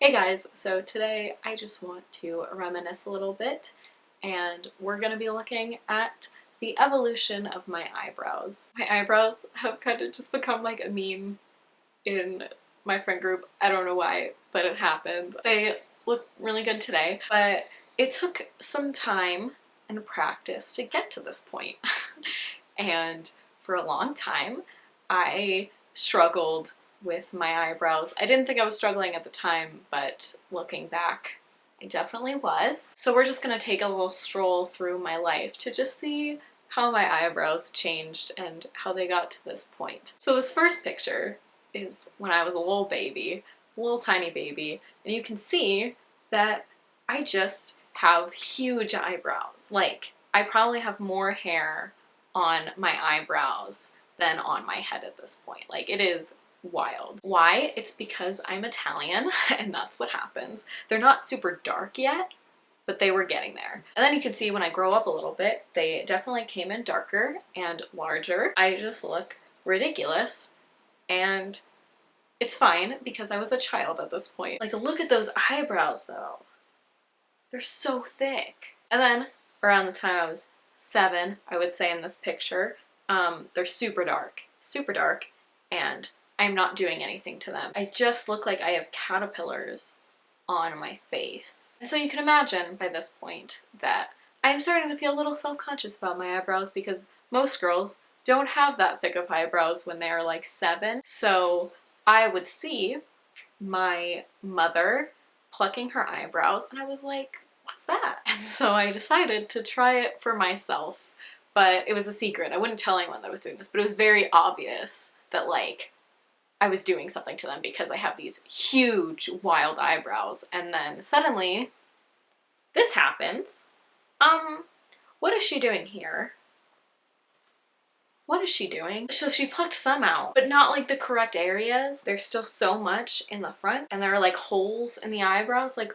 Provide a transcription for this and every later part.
Hey guys, so today I just want to reminisce a little bit and we're going to be looking at the evolution of my eyebrows. My eyebrows have kind of just become like a meme in my friend group. I don't know why, but it happened. They look really good today, but it took some time and practice to get to this point. And for a long time, I struggled with my eyebrows. I didn't think I was struggling at the time, but looking back, I definitely was. So we're just gonna take a little stroll through my life to just see how my eyebrows changed and how they got to this point. So this first picture is when I was a little baby, a little tiny baby, and you can see that I just have huge eyebrows. Like, I probably have more hair on my eyebrows than on my head at this point. Like, it is wild. Why? It's because I'm Italian and that's what happens. They're not super dark yet, but they were getting there. And then you can see when I grow up a little bit, they definitely came in darker and larger. I just look ridiculous and it's fine because I was a child at this point. Like, look at those eyebrows though. They're so thick. And then around the time I was 7, I would say in this picture, they're super dark, and I'm not doing anything to them. I just look like I have caterpillars on my face. And so you can imagine by this point that I'm starting to feel a little self-conscious about my eyebrows because most girls don't have that thick of eyebrows when they're like 7. So I would see my mother plucking her eyebrows and I was like, what's that? And so I decided to try it for myself, but it was a secret. I wouldn't tell anyone that I was doing this, but it was very obvious that like I was doing something to them because I have these huge wild eyebrows. And then suddenly this happens. What is she doing here? What is she doing? So she plucked some out, but not like the correct areas. There's still so much in the front and there are like holes in the eyebrows. Like,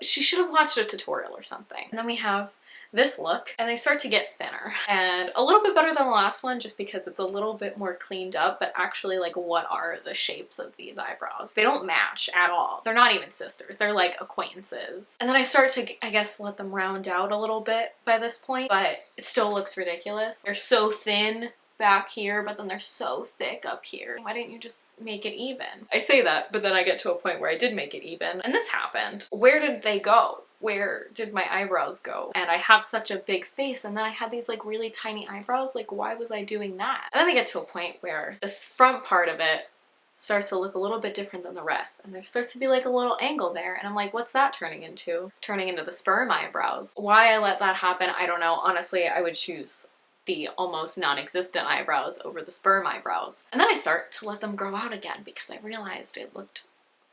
she should have watched a tutorial or something. And then we have this look and they start to get thinner and a little bit better than the last one just because it's a little bit more cleaned up, but actually like what are the shapes of these eyebrows? They don't match at all. They're not even sisters. They're like acquaintances. And then I start to, I guess, let them round out a little bit by this point, but it still looks ridiculous. They're so thin back here, but then they're so thick up here. Why didn't you just make it even? I say that, but then I get to a point where I did make it even, and this happened. Where did they go? Where did my eyebrows go? And I have such a big face, and then I had these like really tiny eyebrows. Like, why was I doing that? And then we get to a point where this front part of it starts to look a little bit different than the rest, and there starts to be like a little angle there, and I'm like, what's that turning into? It's turning into the sperm eyebrows. Why I let that happen, I don't know. Honestly, I would choose the almost non-existent eyebrows over the sperm eyebrows. And then I start to let them grow out again because I realized it looked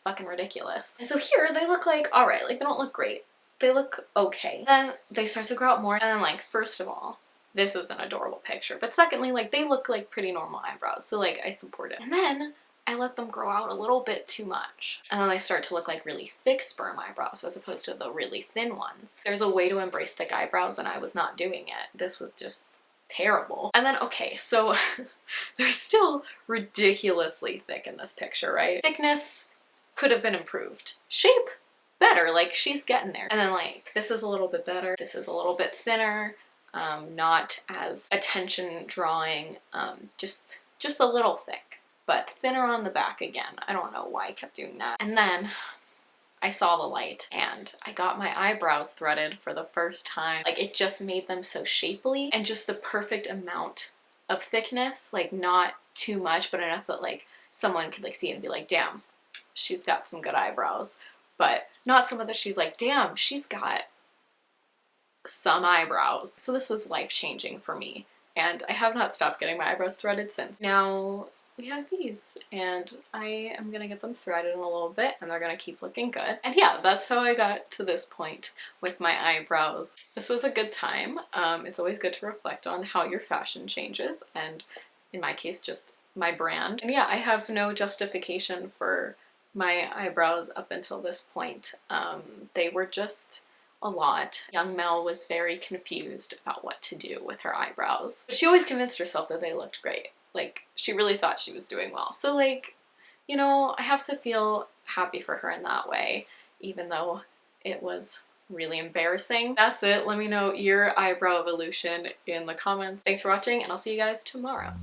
fucking ridiculous. And so here they look like, all right, like they don't look great. They look okay. Then they start to grow out more, and then like, first of all, this is an adorable picture, but secondly, like they look like pretty normal eyebrows, so like I support it. And then I let them grow out a little bit too much. And then they start to look like really thick sperm eyebrows as opposed to the really thin ones. There's a way to embrace thick eyebrows and I was not doing it. This was just terrible. And then, okay, so they're still ridiculously thick in this picture, right? Thickness could have been improved. Shape, better, like she's getting there. And then like, this is a little bit better. This is a little bit thinner, not as attention drawing, just a little thick, but thinner on the back again. I don't know why I kept doing that. And then I saw the light and I got my eyebrows threaded for the first time. Like, it just made them so shapely and just the perfect amount of thickness, like not too much, but enough that like someone could like see it and be like, damn, she's got some good eyebrows, but not so much that she's like, damn, she's got some eyebrows. So this was life-changing for me and I have not stopped getting my eyebrows threaded since. Now we have these and I am gonna get them threaded in a little bit and they're gonna keep looking good. And yeah, that's how I got to this point with my eyebrows. This was a good time. It's always good to reflect on how your fashion changes, and in my case, just my brand. And yeah, I have no justification for my eyebrows up until this point. They were just a lot. Young Mel was very confused about what to do with her eyebrows. But she always convinced herself that they looked great. Like, she really thought she was doing well. So like, you know, I have to feel happy for her in that way, even though it was really embarrassing. That's it. Let me know your eyebrow evolution in the comments. Thanks for watching, and I'll see you guys tomorrow.